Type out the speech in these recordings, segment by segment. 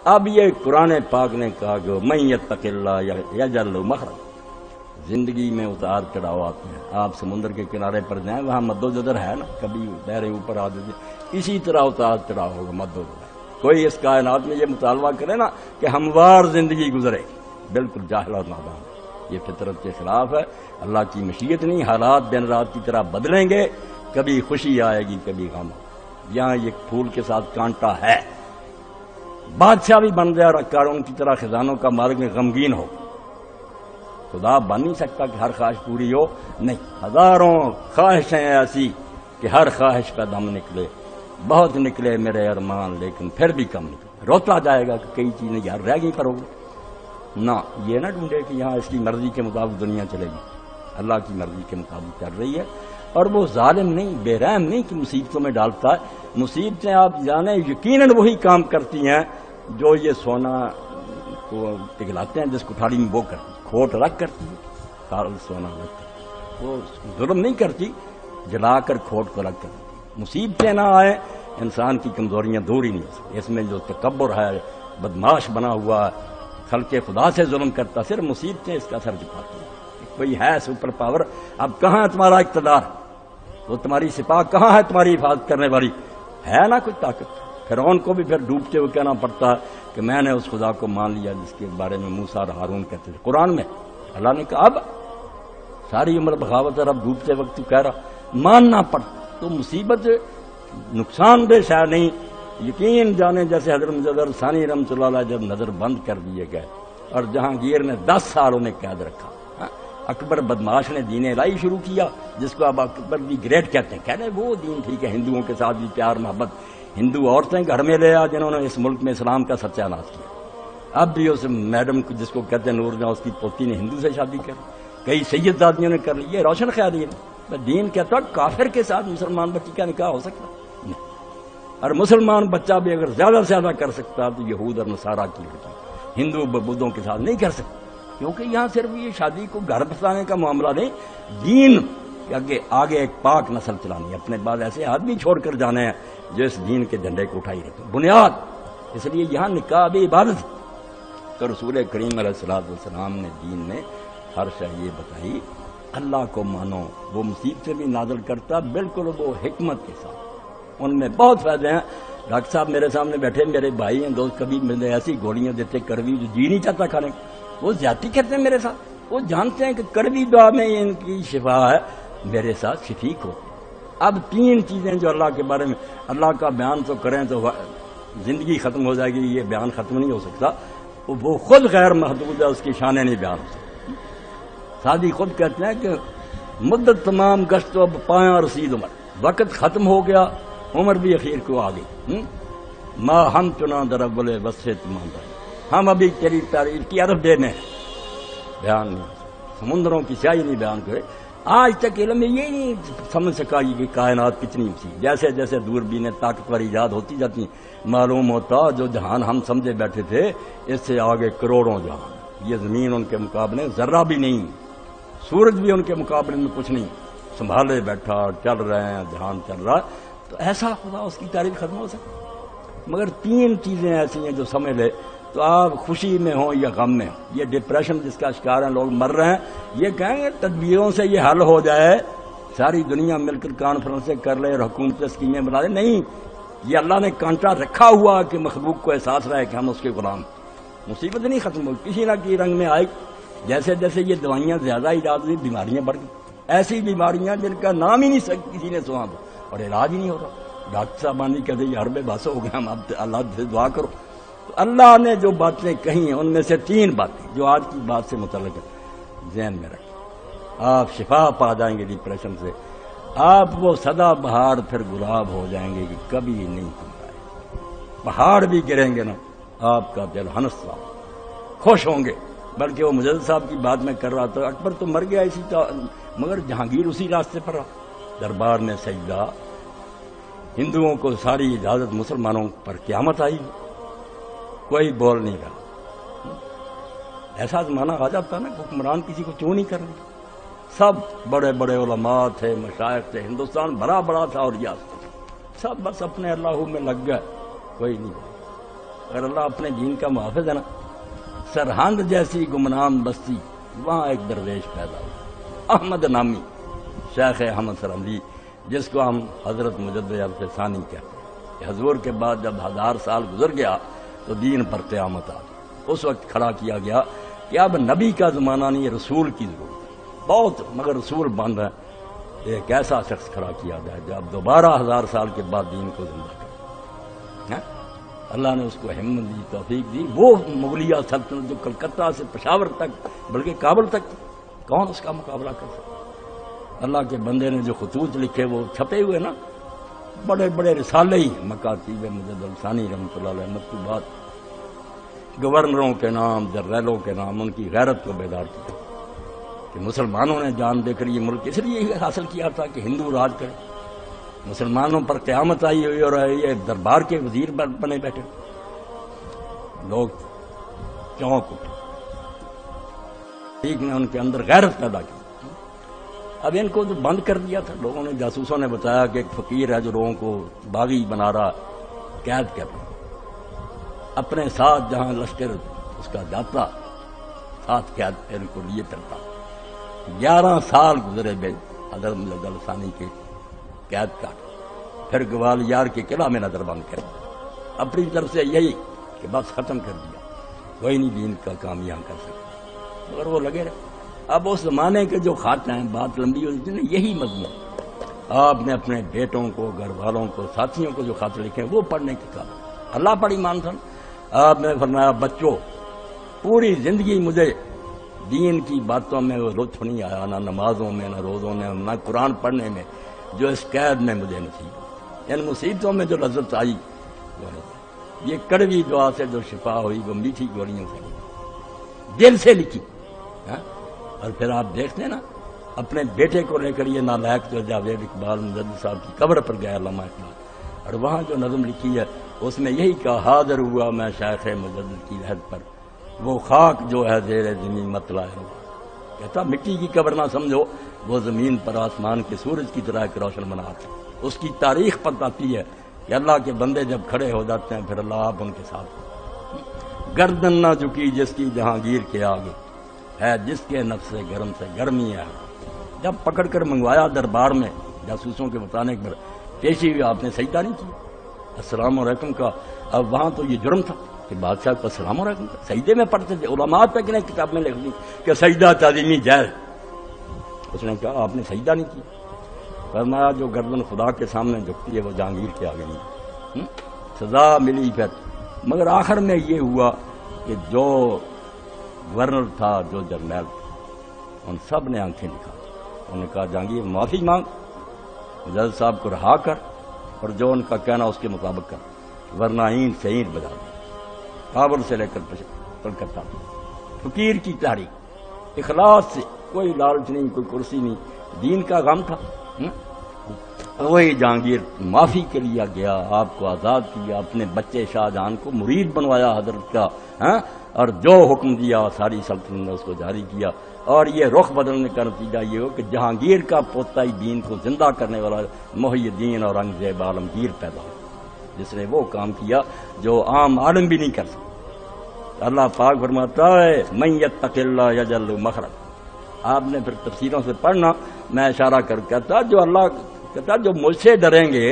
اب یہ قرآن پاک نے کہا کہ من یتق اللہ یجعل لہ مخرج، زندگی میں اتار چڑھاؤ آتے ہیں. آپ سمندر کے کنارے پر جائیں، وہاں مد و جزر ہے نا، کبھی لہریں اوپر آ جاتی، اسی طرح اتار چڑھاؤ ہوگا مد و جزر. کوئی اس کائنات میں یہ مطالبہ کرے نا کہ ہموار زندگی گزرے، بالکل جاہل اور نادان، یہ فطرت کے خلاف ہے. اللہ کی مشیت نہیں، حالات دن رات کی طرح بدلیں گے، کبھی خوشی آئے گی کبھی غم. یہاں یہ پھول کے ساتھ کانٹا ہے. بادشاہ بھی بن جائے اور قارون کی طرح خزانوں کا مالک میں غمگین ہو، خدا بن نہیں سکتا کہ ہر خواہش پوری ہو. نہیں، ہزاروں خواہشیں ایسی کہ ہر خواہش کا دم نکلے. بہت نکلے میرے ارمان لیکن پھر بھی کم نکلے. روتا جائے گا کہ کئی چیزیں یار رہ گئی پر ہوگی. نہ یہ نہ ڈھونڈے کہ یہاں اس کی مرضی کے مطابق دنیا چلے گی. اللہ کی مرضی کے مطابق چل رہی ہے. اور وہ ظالم نہیں، بے رحم نہیں کہ مصیبتوں میں ڈالتا ہے. مصیبتیں آپ جانیں یقیناً وہی کام کرتی ہیں جو یہ سونا کو پگھلاتے ہیں، جس کوٹھاری میں وہ کرتی، کھوٹ رکھ کرتی ہے، سارا سونا رکھتی. وہ ظلم نہیں کرتی، جلا کر کھوٹ کو رکھ کرتی. مصیبتیں نہ آئیں، انسان کی کمزوریاں دور ہی نہیں ہو سکتی. اس میں جو تکبر ہے، بدماش بنا ہوا ہے، خلق خدا سے ظلم کرتا، صرف مصیبتیں اس کا سر جھکاتی ہیں. کوئی ہے سپر پاور، اب کہاں ہے تمہارا اقتدار؟ وہ تمہاری سپاہ کہاں ہے تمہاری حفاظت کرنے والی؟ ہے نا کوئی طاقت؟ فرعون کو بھی پھر ڈوبتے ہوئے کہنا پڑتا ہے کہ میں نے اس خدا کو مان لیا جس کے بارے میں موسیٰ اور ہارون کہتے تھے. قرآن میں اللہ نے کہا اب ساری عمر بغاوت اور اب ڈوبتے وقت تو کہہ رہا ماننا پڑتا. تو مصیبت نقصان دہ شاید نہیں. یقین جانے جیسے حضرت مظفر ثانی رحمۃ اللہ علیہ جب نظر بند کر دیے گئے اور جہانگیر نے 10 سال انہیں قید رکھا، اکبر بدماش نے دین الہی شروع کیا جس کو اب اکبر دی گریٹ کہتے ہیں. کہتے ہیں وہ دین ٹھیک ہے، ہندوؤں کے ساتھ بھی پیار محبت، ہندو عورتیں گھر میں لے آ جنہوں نے اس ملک میں اسلام کا ستیہ ناش کیا. اب بھی اس میڈم جس کو کہتے ہیں نور جہاں، اس کی پوتی نے ہندو سے شادی کر، کئی سید زادیوں نے کر لی. یہ روشن خیالی ہے. دین کہتا ہے کافر کے ساتھ مسلمان بچی کا نکاح ہو سکتا نہیں، اور مسلمان بچہ بھی اگر زیادہ سے زیادہ کر سکتا تو یہود اور نصارہ کی لڑکی ہندو بدھوں کے ساتھ نہیں کر سکتا. کیونکہ یہاں صرف یہ شادی کو گھر بسانے کا معاملہ نہیں، دین کہ آگے ایک پاک نسل چلانی ہے. اپنے بعد ایسے آدمی چھوڑ کر جانے ہیں جو اس دین کے جھنڈے کو اٹھائی رہتے بنیاد. اس لیے یہاں نکاح بھی عبادت ہے. تو رسول کریم علیہ الصلوۃ والسلام نے دین میں ہر شے یہ بتائی، اللہ کو مانو، وہ مصیبتیں بھی نازل کرتا بالکل وہ حکمت کے ساتھ. ان میں بہت فائدے ہیں. ڈاکٹر صاحب میرے سامنے بیٹھے میرے بھائی ہیں دوست، کبھی مجھے ایسی گولیاں دیتے کڑوی جو جی نہیں چاہتا کھانے کو، وہ زیادتی کرتے ہیں میرے ساتھ. وہ جانتے ہیں کہ کڑوی دعا میں ان کی شفا ہے، میرے ساتھ شفیق ہو. اب 3 چیزیں جو اللہ کے بارے میں، اللہ کا بیان تو کریں تو زندگی ختم ہو جائے گی، یہ بیان ختم نہیں ہو سکتا. وہ خود غیر محدود ہے، اس کی شانیں نہیں بیان ہو سکتی. سادی خود کہتے ہیں کہ مدت تمام گشت اب پایاں رسید عمر، وقت ختم ہو گیا، عمر بھی اخیر کو آ گئی. ماں ہم چنا در اول وسے تمام، ہم ابھی تیری تعریف کی عرف دے میں بیان نہیں، سمندروں کی سیاہی نہیں بیان کرے. آج تک علم میں یہ نہیں سمجھ سکا کہ کائنات کتنی سی. جیسے جیسے دوربینیں طاقتور ایجاد ہوتی جاتی معلوم ہوتا جو جہان ہم سمجھے بیٹھے تھے اس سے آگے کروڑوں جہان. یہ زمین ان کے مقابلے ذرہ بھی نہیں، سورج بھی ان کے مقابلے میں کچھ نہیں. سنبھالے بیٹھا، چل رہے ہیں، جہان چل رہا. تو ایسا خدا، اس کی تعریف ختم ہو سکتی. مگر 3 چیزیں ایسی ہیں جو سمجھ لے تو آپ خوشی میں ہوں یا غم میں ہوں. یہ ڈپریشن جس کا شکار ہیں لوگ مر رہے ہیں، یہ کہیں گے تدبیروں سے یہ حل ہو جائے، ساری دنیا مل کر کانفرنسیں کر لے اور حکومت اسکیمیں بنا لے. نہیں، یہ اللہ نے کانٹا رکھا ہوا کہ مخلوق کو احساس رہے کہ ہم اس کے غلام. مصیبت نہیں ختم ہوئی، کسی نہ کسی رنگ میں آئی. جیسے جیسے یہ دوائیاں زیادہ ایجاد ہوئی، بیماریاں بڑھ گئی. ایسی بیماریاں جن کا نام ہی نہیں کسی نے سنا اور علاج ہی نہیں ہو رہا. ڈاکٹر صاحبانی کہتے یہ حربے بس ہو گئے، ہم اب اللہ سے دعا کرو. تو اللہ نے جو باتیں کہی ہیں ان میں سے 3 باتیں جو آج کی بات سے متعلق ہے ذہن میں رکھیں. آپ شفا پا جائیں گے ڈپریشن سے. آپ وہ سدا بہار پھر گلاب ہو جائیں گے کہ کبھی نہیں ٹوٹائے. پہاڑ بھی گریں گے نا، آپ کا دل ہنستا خوش ہوں گے. بلکہ وہ مجدد صاحب کی بات میں کر رہا تھا، اکبر تو مر گیا اسی مگر جہانگیر اسی راستے پر رہا. دربار میں سجدہ، ہندوؤں کو ساری اجازت، مسلمانوں پر قیامت آئی، کوئی بول نہیں رہا. ایسا زمانہ آ جاتا نا حکمران کسی کو چوں نہیں کرنا. سب بڑے بڑے علماء تھے، مشائخ تھے، ہندوستان بڑا بڑا تھا اور ریاست، سب بس اپنے اللہ میں لگ گئے، کوئی نہیں. اگر اللہ اپنے دین کا محافظ ہے نا، سرہند جیسی گمنام بستی وہاں ایک درویش پیدا ہوا احمد نامی، شیخ احمد سرہندی، جس کو ہم حضرت مجدد عرف ثانی کہتے ہیں کہ حضور کے بعد جب 1000 سال گزر گیا تو دین پر قیامت آ گئی۔ اس وقت کھڑا کیا گیا کہ اب نبی کا زمانہ نہیں، رسول کی ضرورت ہے، بہت مگر رسول بند ہے، ایک ایسا شخص کھڑا کیا جائے جو اب دوبارہ 1000 سال کے بعد دین کو زندہ کرے۔ اللہ نے اس کو ہمت دی، توفیق دی۔ وہ مغلیہ سلطنت جو کلکتہ سے پشاور تک بلکہ کابل تک، کون اس کا مقابلہ کر سکتا؟ اللہ کے بندے نے جو خطوط لکھے وہ چھپے ہوئے نا، بڑے بڑے رسالے ہی، مکاتیب مجدد ثانی رحمۃ اللہ علیہ، مکتوبات، گورنروں کے نام، جنرلوں کے نام، ان کی غیرت کو بیدار کیا کہ مسلمانوں نے جان دے کر یہ ملک اس لیے حاصل کیا تھا کہ ہندو راج کرے، مسلمانوں پر قیامت آئی ہوئی اور یہ دربار کے وزیر بنے بیٹھے، لوگ چونک اٹھے، ٹھیک نے ان کے اندر غیرت پیدا کی۔ اب ان کو جو بند کر دیا تھا لوگوں نے، جاسوسوں نے بتایا کہ ایک فقیر ہے جو لوگوں کو باغی بنا رہا، قید کر رہا، اپنے ساتھ جہاں لشکر اس کا جاتا ساتھ قید ان کو لیے چلتا۔ 11 سال گزرے بے حضرت مجدد ثانی کے قید کاٹ، پھر گوالیار کے قلعہ میں نظر بند کر اپنی طرف سے یہی کہ بس ختم کر دیا، کوئی نہیں دین کا کام یہاں کر سکتا، مگر وہ لگے رہے۔ اب اس زمانے کے جو خط ہیں، بات لمبی ہوتی ہے، یہی مضمون آپ نے اپنے بیٹوں کو، گھر والوں کو، ساتھیوں کو جو خط لکھے وہ پڑھنے کی کہا۔ اللہ پر ایمان تھا۔ آپ نے فرمایا بچوں، پوری زندگی مجھے دین کی باتوں میں وہ لطف نہیں آیا، نہ نمازوں میں، نہ روزوں میں، نہ قرآن پڑھنے میں، جو اس قید میں مجھے نصیب، ان مصیبتوں میں جو لذت آئی وہ نہیں۔ یہ کڑوی دعا سے جو شفا ہوئی وہ میٹھی گولیوں سے دل سے لکھی۔ اور پھر آپ دیکھتے ہیں نا، اپنے بیٹے کو لے کر یہ نالائق جو جاوید اقبال مجدد صاحب کی قبر پر گیا علامہ اقبال، اور وہاں جو نظم لکھی ہے اس میں یہی کہا، حاضر ہوا میں شیخ مجدد کی عہد پر، وہ خاک جو ہے زیر زمین مت لائے۔ کہتا مٹی کی قبر نہ سمجھو، وہ زمین پر آسمان کے سورج کی طرح ایک روشن بناتے۔ اس کی تاریخ بتاتی ہے کہ اللہ کے بندے جب کھڑے ہو جاتے ہیں پھر اللہ آپ ان کے ساتھ۔ گردن نہ جھکی جس کی جہانگیر کے آگے، ہے جس کے نفس گرم سے گرمی ہے۔ جب پکڑ کر منگوایا دربار میں جاسوسوں کے بتانے پر، پیشی ہوئی، آپ نے سجدہ نہیں کیا السلام علیکم کا۔ اب وہاں تو یہ جرم تھا کہ بادشاہ کو السلام علیکم کا سجدے میں پڑھتے تھے، علماء تک نے کتاب میں لکھ دی کہ سجدہ تعظیمی جائز۔ اس نے کہا آپ نے سجدہ نہیں کیا۔ فرمایا جو گردن خدا کے سامنے جھکتی ہے وہ جہانگیر کے آگے نہیں۔ سزا ملی پھر، مگر آخر میں یہ ہوا کہ جو گورنر تھا، جو جرنیل تھا، ان سب نے آنکھیں دکھا دی۔ انہوں نے کہا جہانگیر معافی مانگ، مجدد صاحب کو رہا کر، اور جو ان کا کہنا اس کے مطابق کر، ورنہ اینٹ سے اینٹ بجا دیں۔ کابل سے لے کر کلکتہ، فقیر کی تحریک، اخلاص سے، کوئی لالچ نہیں، کوئی کرسی نہیں، دین کا غم تھا۔ وہی جہانگیر معافی کے لیے گیا، آپ کو آزاد کیا، اپنے بچے شاہ جہاں کو مرید بنوایا حضرت کا، اور جو حکم دیا ساری سلطنت نے اس کو جاری کیا۔ اور یہ رخ بدلنے کا نتیجہ یہ ہو کہ جہانگیر کا پوتا ہی دین کو زندہ کرنے والا محی الدین اور اورنگزیب عالمگیر پیدا ہوا، جس نے وہ کام کیا جو عام عالم بھی نہیں کر سکتا۔ اللہ پاک فرماتا ہے من یتق اللہ یجعل له مخرج۔ آپ نے پھر تفسیروں سے پڑھنا، میں اشارہ کر کہتا جو اللہ کہتا جو مجھ سے ڈریں گے،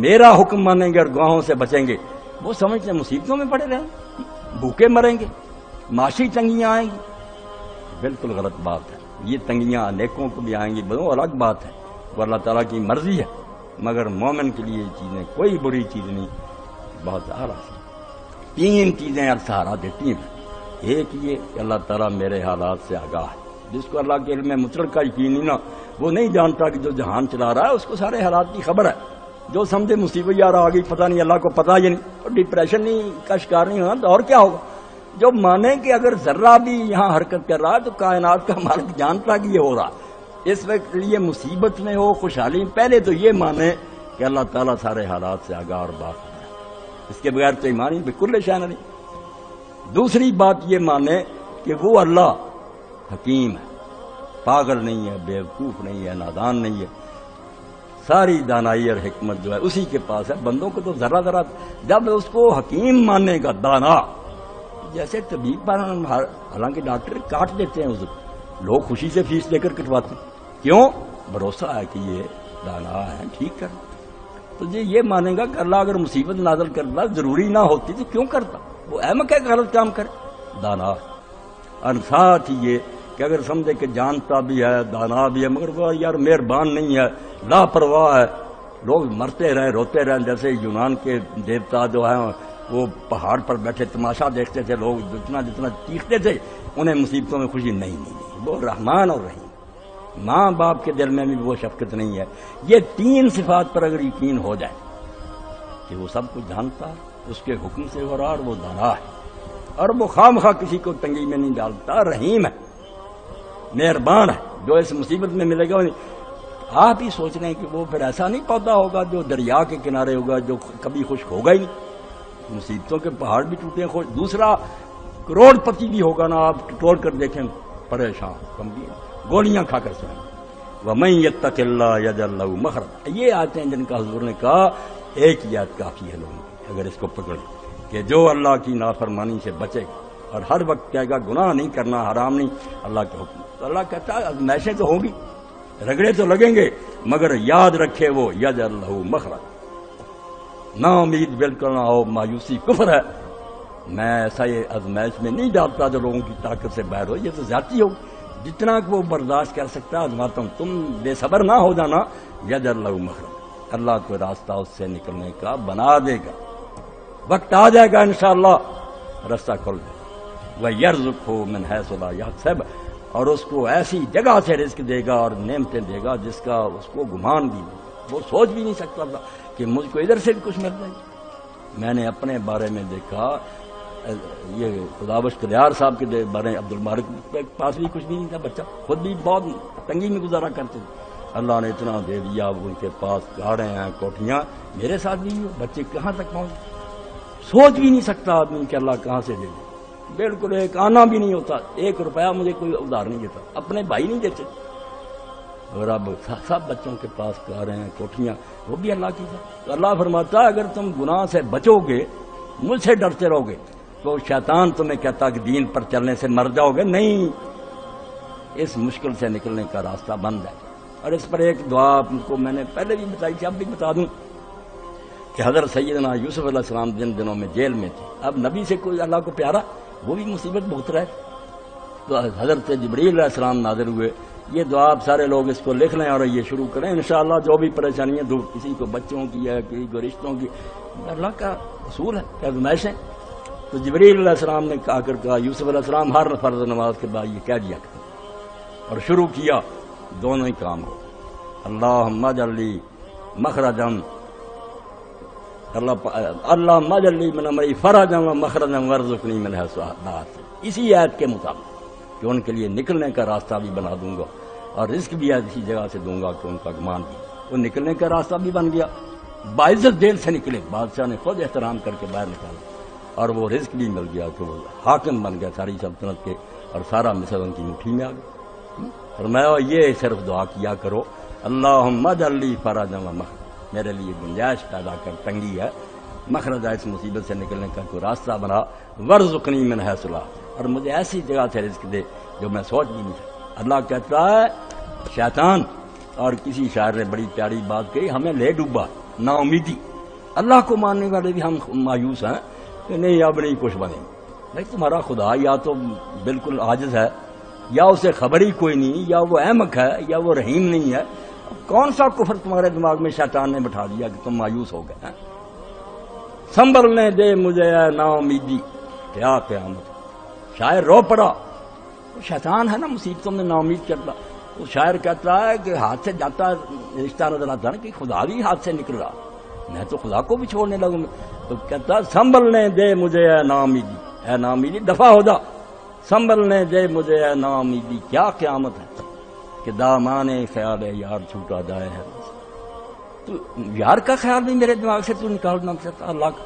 میرا حکم مانیں گے اور گناہوں سے بچیں گے، وہ سمجھتے ہیں مصیبتوں میں پڑے رہیں گے، بھوکے مریں گے، معاشی تنگیاں آئیں گی۔ بالکل غلط بات ہے۔ یہ تنگیاں نیکوں کو بھی آئیں گی، وہ الگ بات ہے، وہ اللہ تعالیٰ کی مرضی ہے، مگر مومن کے لیے یہ چیزیں کوئی بری چیز نہیں، بہت اعلیٰ۔ 3 چیزیں سہارا دیتی ہیں۔ ایک یہ کہ اللہ تعالیٰ میرے حالات سے آگاہ ہے۔ جس کو اللہ کے علم میں مطلق کا یقین نہیں نا، وہ نہیں جانتا کہ جو جہان چلا رہا ہے اس کو سارے حالات کی خبر ہے۔ جو سمجھے مصیبت یار آ گئی، پتہ نہیں، اللہ کو پتہ ہی نہیں، اور ڈپریشن نہیں کا شکار نہیں ہونا تو اور کیا ہوگا۔ جو مانے کہ اگر ذرہ بھی یہاں حرکت کر رہا ہے تو کائنات کا مالک جانتا کہ یہ ہو رہا، اس وقت لیے مصیبت میں ہو، خوشحالی میں، پہلے تو یہ مانے کہ اللہ تعالیٰ سارے حالات سے آگاہ اور باخبر ہے۔ اس کے بغیر تو ایمان ہی بالکل شان نہیں۔ دوسری بات یہ مانے کہ وہ اللہ حکیم ہے، پاگل نہیں ہے، بیوقوف نہیں ہے، نادان نہیں ہے، ساری دانائی اور حکمت جو ہے اسی کے پاس ہے. بندوں کو تو ذرا ذرا جب اس کو حکیم مانے گا دانا، جیسے طبیب پر حالانکہ ڈاکٹر کاٹ دیتے ہیں، لوگ خوشی سے فیس لے کر کٹواتے ہیں. کیوں؟ بھروسہ ہے کہ یہ دانا ہے، ٹھیک کر. تو یہ مانے گا کہ اللہ اگر مصیبت نازل کرتا ضروری نہ ہوتی تو کیوں کرتا؟ وہ احمق ہے کہ غلط کام کرے. دانا اور ساتھ ہی یہ کہ اگر سمجھے کہ جانتا بھی ہے دانا بھی ہے مگر وہ یار مہربان نہیں ہے، لاپرواہ ہے. لوگ مرتے رہے روتے رہے، جیسے یونان کے دیوتا جو ہیں وہ پہاڑ پر بیٹھے تماشا دیکھتے تھے، لوگ جتنا جتنا چیختے تھے انہیں مصیبتوں میں خوشی نہیں. وہ رحمان اور رحیم، ماں باپ کے دل میں بھی وہ شفقت نہیں ہے. یہ تین صفات پر اگر یقین ہو جائے کہ وہ سب کچھ جانتا ہے، اس کے حکم سے ہو رہا اور وہ دانا ہے اور وہ خواہ کسی کو تنگی میں نہیں ڈالتا، رحیم ہے، مہربان ہے، جو اس مصیبت میں ملے گا. آپ ہی سوچ رہے ہیں کہ وہ پھر ایسا نہیں پودا ہوگا جو دریا کے کنارے ہوگا، جو کبھی خشک ہوگا ہی نہیں. مصیبتوں کے پہاڑ بھی ٹوٹے ہیں. دوسرا کروڑ پتی بھی ہوگا نا، آپ توڑ کر دیکھیں پریشان کمبی گولیاں کھا کر سوئیں. وَمَن يَتَّقِ اللَّهَ يَجْعَل لَّهُ مَخْرَجًا. یہ آتے ہیں جن کا حضور نے کہا ایک ہی آیت کافی ہے لوگوں کی، اگر اس کو پکڑیں کہ جو اللہ کی نافرمانی سے بچے گا اور ہر وقت کہے گا گناہ نہیں کرنا، حرام نہیں، اللہ کے حکم. تو اللہ کہتا ہے ازمائشیں تو ہوں گی، رگڑے تو لگیں گے، مگر یاد رکھے وہ یجعل لہ مخرج. نا امید بالکل نہ ہو، مایوسی کفر ہے. میں ایسا یہ ازمائش میں نہیں ڈالتا جو لوگوں کی طاقت سے باہر ہو، یہ تو زیادتی ہوگی. جتنا کہ وہ برداشت کر سکتا ہے ازماتا ہوں. تم بے صبر نہ ہو جانا. یجعل لہ مخرج، اللہ کو راستہ اس سے نکلنے کا بنا دے گا. وقت آ جائے گا انشاءاللہ راستہ کھل جائے گا. وَيَرْزُقْهُ مِنْ حَيْثُ لَا يَحْتَسِبُ، اور اس کو ایسی جگہ سے رزق دے گا اور نعمتیں دے گا جس کا اس کو گمان بھی نہیں، وہ سوچ بھی نہیں سکتا تھا کہ مجھ کو ادھر سے بھی کچھ مل جائے. میں نے اپنے بارے میں دیکھا، یہ خدابخش کلیار صاحب کے بارے میں، عبد المالک کے پاس بھی کچھ بھی نہیں تھا، بچہ خود بھی بہت تنگی میں گزارا کرتے تھے. اللہ نے اتنا دے دیا، ان کے پاس گاڑیں ہیں، کوٹھیاں. میرے ساتھ بھی بچے کہاں تک پہنچ، سوچ بھی نہیں سکتا آدمی کہ اللہ کہاں سے دے دے. بالکل ایک آنا بھی نہیں ہوتا، 1 روپیہ مجھے کوئی ادھار نہیں دیتا، اپنے بھائی نہیں دیتے. اور اب سب بچوں کے پاس کاریں ہیں، کوٹھیاں، وہ بھی اللہ کی. تو اللہ فرماتا ہے اگر تم گناہ سے بچو گے، مجھ سے ڈرتے رہو گے، تو شیطان تمہیں کہتا کہ دین پر چلنے سے مر جاؤ گے. نہیں، اس مشکل سے نکلنے کا راستہ بند ہے. اور اس پر ایک دعا آپ کو میں نے پہلے بھی بتائی تھی، اب بھی بتا دوں کہ حضرت سیدنا یوسف علیہ السلام جن دنوں میں جیل میں تھے، اب نبی سے کوئی اللہ کو پیارا، وہ بھی مصیبت بہت رہے. تو حضرت جبریل علیہ السلام نازل ہوئے. یہ دعا آپ سارے لوگ اس کو لکھ لیں اور یہ شروع کریں انشاءاللہ. جو بھی پریشانیاں دور، کسی کو بچوں کی ہے، کسی کو رشتوں کی، اللہ کا اصول ہے کہ ازمائشیں. تو جبریل علیہ السلام نے آ کر کہا یوسف علیہ السلام ہر فرض نماز کے بعد یہ کہہ دیا کریں، اور شروع کیا. دونوں ہی کام ہو. اللہم اجعل لی مخرجا، اللہم اجعل لی من امری فرجا و مخرجا وارزقنی من حیث لا احتسب. اسی آیت کے مطابق کہ ان کے لیے نکلنے کا راستہ بھی بنا دوں گا اور رزق بھی ایسی جگہ سے دوں گا کہ ان کا گمان بھی. وہ نکلنے کا راستہ بھی بن گیا، باعزت جیل سے نکلے، بادشاہ نے خود احترام کر کے باہر نکالا، اور وہ رزق بھی مل گیا کہ وہ حاکم بن گیا ساری سلطنت کے، اور سارا مصر ان کی مٹھی میں آ گیا. فرمایا یہ صرف دعا کیا کرو، اللہم اجعل لی فرجا و مخرجا، میرے لیے گنجائش پیدا کر، تنگی ہے، مخرج ہے، اس مصیبت سے نکلنے کا کوئی راستہ بنا، وارزقنی من حیث لا، اور مجھے ایسی جگہ سے رزق دے جو میں سوچ بھی نہیں سکتا. اللہ کہتا ہے شیطان، اور کسی شاعر نے بڑی پیاری بات کہی، ہمیں لے ڈوبا نا امیدی. اللہ کو ماننے والے بھی ہم مایوس ہیں کہ نہیں اب نہیں کچھ بنے. بھائی تمہارا خدا یا تو بالکل عاجز ہے، یا اسے خبر ہی کوئی نہیں، یا وہ احمق ہے، یا وہ رحیم نہیں ہے. کون سا کفر تمہارے دماغ میں شیطان نے بٹھا دیا کہ تم مایوس ہو گئے؟ سنبھلنے دے مجھے نا امیدی، کیا قیامت. شاعر رو پڑا. شیطان ہے نا مصیبتوں میں نا امید کرتا. وہ شاعر کہتا ہے کہ ہاتھ سے جاتا رشتہ نظر آتا نا کہ خدا بھی ہاتھ سے نکل رہا، میں تو خدا کو بھی چھوڑنے لگوں. تو کہتا ہے سنبھلنے دے مجھے اے نا امیدی، اے نا امیدی دفع ہو جا، سنبھلنے دے مجھے اے نا امیدی. کیا قیامت ہے کہ دامانے خیال یار چھوٹا جائے ہے. تو یار کا خیال بھی میرے دماغ سے تو نکالنا چاہتا اللہ کا.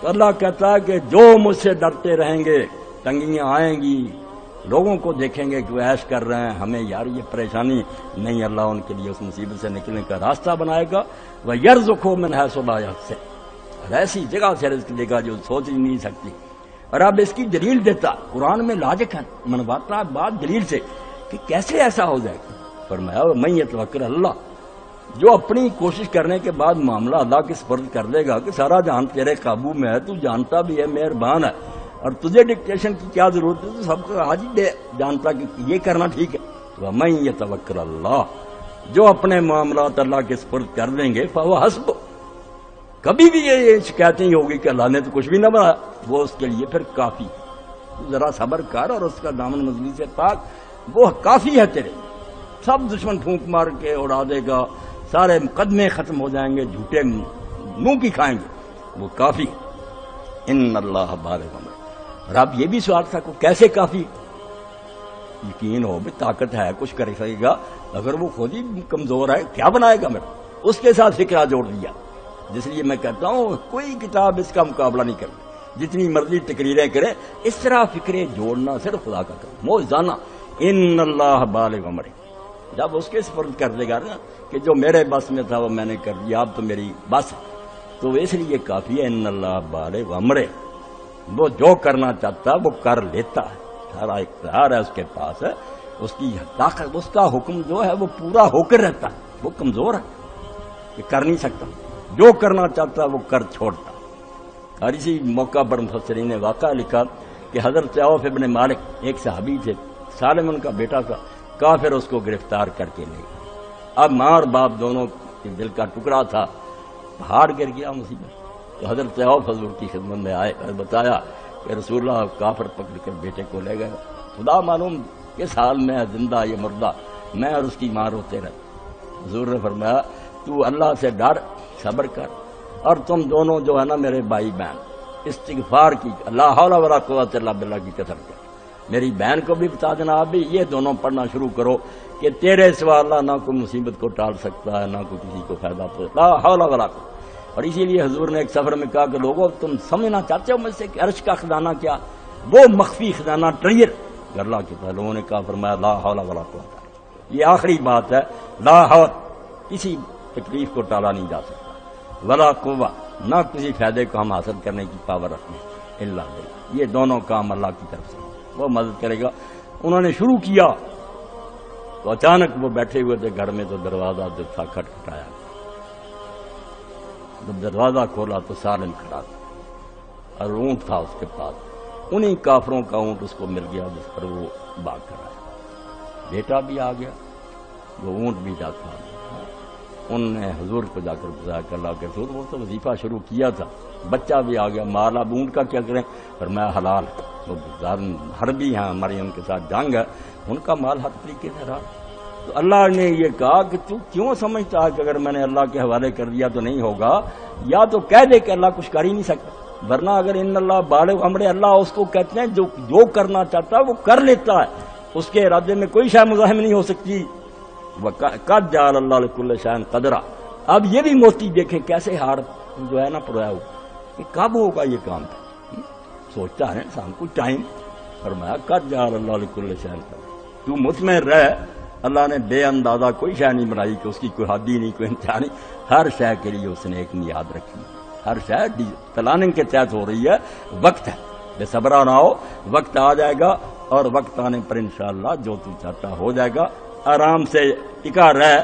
تو اللہ کہتا ہے کہ جو مجھ سے ڈرتے رہیں گے، تنگیاں آئیں گی، لوگوں کو دیکھیں گے کہ وہ عیش کر رہے ہیں، ہمیں یار یہ پریشانی نہیں، اللہ ان کے لیے اس مصیبت سے نکلنے کا راستہ بنائے گا. وَيَرْزُقْهُ مِنْ حَيْثُ لَا يَحْتَسِبُ، اور ایسی جگہ سے رزق دے گا جو سوچ ہی نہیں سکتی. اور اب اس کی دلیل دیتا، قرآن میں لاجک ہے، منواتا بات دلیل سے کہ کیسے ایسا ہو جائے گا. فرمایا وَمَن يَتَوَکَّلْ عَلَى اللَّهِ، جو اپنی کوشش کرنے کے بعد معاملہ اللہ کے سپرد کر دے گا کہ سارا جہان تیرے قابو میں ہے، تو جانتا بھی ہے، مہربان ہے، اور تجھے ڈکٹیشن کی کیا ضرورت ہے، تو سب کو آج ہی جانتا کہ یہ کرنا ٹھیک ہے. وَمَن يَتَوَکَّلْ عَلَى اللَّهِ، جو اپنے معاملات اللہ کے سپرد کر دیں گے فَهُوَ حَسْبُهُ، کبھی بھی یہ شکایتیں ہی ہوگی کہ اللہ نے تو کچھ بھی نہ بنایا، وہ اس کے لیے پھر کافی. ذرا صبر کر اور اس کا دامن مضبوطی سے پاک، وہ کافی ہے تیرے. سب دشمن پھونک مار کے اڑا دے گا، سارے مقدمے ختم ہو جائیں گے، جھوٹے منہ کی کھائیں گے، وہ کافی. ان اللہ بالغ امرہ. اور اب یہ بھی سوال تھا کہ کیسے کافی؟ یقین ہو بھی طاقت ہے، کچھ کر سکے گا، اگر وہ خود ہی کمزور ہے کیا بنائے گا میرا؟ اس کے ساتھ فکرہ جوڑ دیا. جس لیے میں کہتا ہوں کوئی کتاب اس کا مقابلہ نہیں کرتی، جتنی مرضی تقریریں کرے، اس طرح فکریں جوڑنا صرف خدا کا کام. موزانہ ان اللہ بالغ امرہ، جب اس کے سپرد کر دے گا نا کہ جو میرے بس میں تھا وہ میں نے کر دیا، اب تو میری بس ہے، تو اس لیے کافی ہے. ان اللہ بالغ امرہ، وہ جو کرنا چاہتا وہ کر لیتا ہے، سارا اختیار ہے اس کے پاس ہے، اس کی طاقت، اس کا حکم جو ہے وہ پورا ہو کر رہتا ہے. وہ کمزور ہے کہ کر نہیں سکتا، جو کرنا چاہتا وہ کر چھوڑتا. اور اسی موقع پر مفسرین نے واقعہ لکھا کہ حضرت عوف ابن مالک ایک صحابی تھے، سالم ان کا بیٹا تھا، کافر اس کو گرفتار کر کے لے گئے. اب ماں اور باپ دونوں کے دل کا ٹکڑا تھا، پہاڑ گر گیا مصیبت. تو حضرت عوف حضور کی خدمت میں آئے اور بتایا کہ رسول اللہ کافر پکڑ کر بیٹے کو لے گئے، خدا معلوم کس حال میں ہے، زندہ یہ مردہ، میں اور اس کی ماں روتے رہے. حضور نے فرمایا تو اللہ سے ڈر، صبر کر، اور تم دونوں جو ہے نا میرے بھائی بہن، استغفار کی، لا حول ولا قوت الا باللہ کی کثرت کر. میری بہن کو بھی بتا دینا، آپ بھی یہ دونوں پڑھنا شروع کرو کہ تیرے سوا اللہ نہ کوئی مصیبت کو ٹال سکتا ہے، نہ کوئی کسی کو فائدہ پہنچتا، لا حول ولا قوت. اور اسی لیے حضور نے ایک سفر میں کہا کہ لوگوں تم سمجھنا چاہتے ہو مجھ سے کہ عرش کا خزانہ کیا، وہ مخفی خزانہ ٹریل اللہ کے پاس. لوگوں نے کہا، فرمایا لا حول ولا قوت، یہ آخری بات ہے، لا حول، کسی تکلیف کو ٹالا نہیں جا سکتا، ولا قوہ، نہ کسی فائدے کو ہم حاصل کرنے کی پاور رکھنے، الا باللہ. یہ دونوں کام اللہ کی طرف سے وہ مدد کرے گا. انہوں نے شروع کیا تو اچانک وہ بیٹھے ہوئے تھے گھر میں، تو دروازہ جو تھا کھٹکھٹایا. جب دروازہ کھولا تو سالم کھڑا تھا اور اونٹ تھا اس کے پاس. انہی کافروں کا اونٹ اس کو مل گیا جس پر وہ بھاگ کر آیا. بیٹا بھی آ گیا، وہ اونٹ بھی جاتا آ گیا. انہوں نے حضور کو جا کر بتایا کہ اللہ کے رسول وہ تو وظیفہ شروع کیا تھا، بچہ بھی آ گیا، مال اب اونٹ کا کیا کریں؟ پر میں حلال ہے، وہ حربی ہیں ہماری، ان کے ساتھ جنگ ہے، ان کا مال ہر طریقے سے رہا. تو اللہ نے یہ کہا کہ تو کیوں سمجھتا ہے کہ اگر میں نے اللہ کے حوالے کر دیا تو نہیں ہوگا؟ یا تو کہہ دے کہ اللہ کچھ کر ہی نہیں سکتا، ورنہ اگر ان اللہ بالغ امرہ، اللہ اس کو کہتے ہیں جو کرنا چاہتا ہے وہ کر لیتا ہے، اس کے ارادے میں کوئی شے مزاحم نہیں ہو سکتی. قد جعل اللہ لکل شیء قدرا. اب یہ بھی موتی دیکھیں کیسے ہار جو ہے نا پڑا ہوا کہ کب ہوگا یہ کام، سوچتا ہے انسان کو ٹائم. فرمایا قد جعل اللہ لکل شیء قدرا، تو مطمئن رہ، اللہ نے بے اندازہ کوئی شے نہیں بنائی کہ اس کی کوئی حد ہی نہیں، کوئی انتہا نہیں. ہر شے کے لیے اس نے ایک میعاد رکھی، ہر شے پلاننگ کے تحت ہو رہی ہے. وقت ہے، بے صبرا نہ ہو، وقت آ جائے گا، اور وقت آنے پر انشاءاللہ جو تو چاہتا ہو جائے گا. آرام سے ٹکا رہ،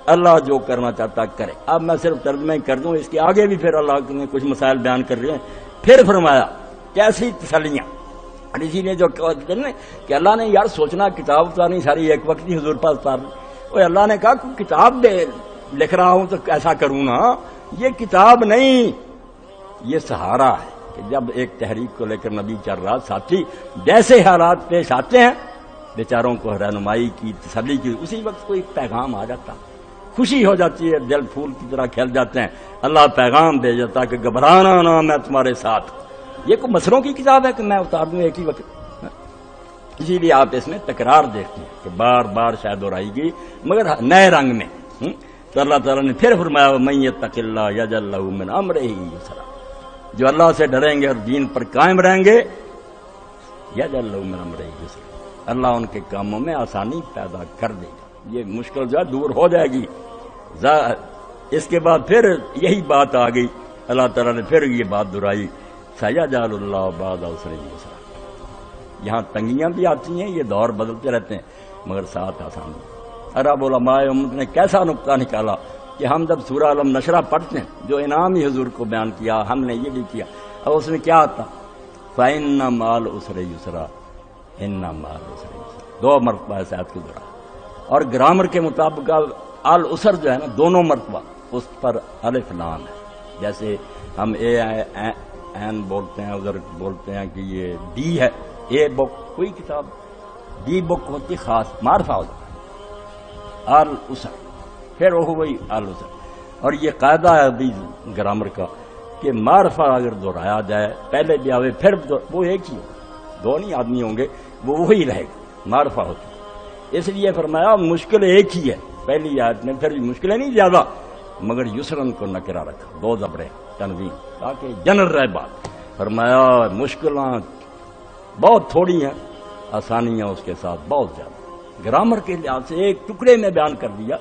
اللہ جو کرنا چاہتا کرے. اب میں صرف ترجمہ کر دوں، اس کے آگے بھی پھر اللہ نے کچھ مسائل بیان کر رہے ہیں. پھر فرمایا کیسی تسلیاں. اور اسی لیے جو کہ اللہ نے یار سوچنا کتاب تو نہیں ساری ایک وقت ہی حضور پاس اتار، وہ اللہ نے کہا کہ کتاب لکھ رہا ہوں تو ایسا کروں نا، یہ کتاب نہیں، یہ سہارا ہے کہ جب ایک تحریک کو لے کر نبی چل رہا، ساتھی جیسے حالات پیش آتے ہیں بیچاروں کو رہنمائی کی، تسلی کی، اسی وقت کوئی پیغام آ جاتا، خوشی ہو جاتی ہے، دل پھول کی طرح کھل جاتے ہیں. اللہ پیغام دے جاتا کہ گھبرانا نہ، میں تمہارے ساتھ. یہ کوئی مسروں کی کتاب ہے کہ میں اتار دوں ایک ہی وقت؟ اسی لیے آپ اس میں تکرار دیکھتے ہیں کہ بار بار شاید دہرائی گئی مگر نئے رنگ میں. تو اللہ تعالیٰ نے پھر فرمایا من یتق اللہ یجعل لہ من امرہ یسرا، جو اللہ سے ڈریں گے اور دین پر قائم رہیں گے، یجعل لہ من امرہ یسرا، اللہ ان کے کاموں میں آسانی پیدا کر دے گا. یہ مشکل جو ہے دور ہو جائے گی. اس کے بعد پھر یہی بات آ گئی, اللہ تعالیٰ نے پھر یہ بات دہرائی, سیجعل اللہ بعد عسر یسرا. یہاں تنگیاں بھی آتی ہیں, یہ دور بدلتے رہتے ہیں, مگر ساتھ آسانی. عرب علماء امت نے کیسا نقطہ نکالا کہ ہم جب سورہ علم نشرہ پڑھتے ہیں, جو انعام ہی حضور کو بیان کیا, ہم نے یہ بھی کیا, اب اس میں کیا آتا, فَإِنَّ مَعَ الْعُسْرِ يُسْرًا إِنَّ مَعَ الْعُسْرِ يُسْرًا. 2 مرتبہ اس آیت کو دہرایا. اور گرامر کے مطابق العسر جو ہے نا, دونوں مرتبہ اس پر الف لام ہے. جیسے ہم این بولتے ہیں, ادھر بولتے ہیں کہ یہ ڈی ہے, اے بک کوئی کتاب, ڈی بک ہوتی خاص معرفہ ہو جاتا ہے العسر, پھر وہ وہی العسر. اور یہ قاعدہ ہے ابھی گرامر کا کہ معرفہ اگر دہرایا جائے, پہلے بھی آوے پھر وہ ایک ہی ہوگا, 2 نہیں آدمی ہوں گے, وہ وہی رہے گا, معرفہ ہوتا ہے. اس لیے فرمایا مشکل ایک ہی ہے. پہلی آیت میں پھر بھی مشکلیں نہیں زیادہ, مگر یسرن کو نکرا رکھا, 2 زبریں تنوین, تاکہ جنر رہے بات. فرمایا مشکلیں بہت تھوڑی ہیں, آسانیاں اس کے ساتھ بہت زیادہ. گرامر کے لحاظ سے ایک ٹکڑے میں بیان کر دیا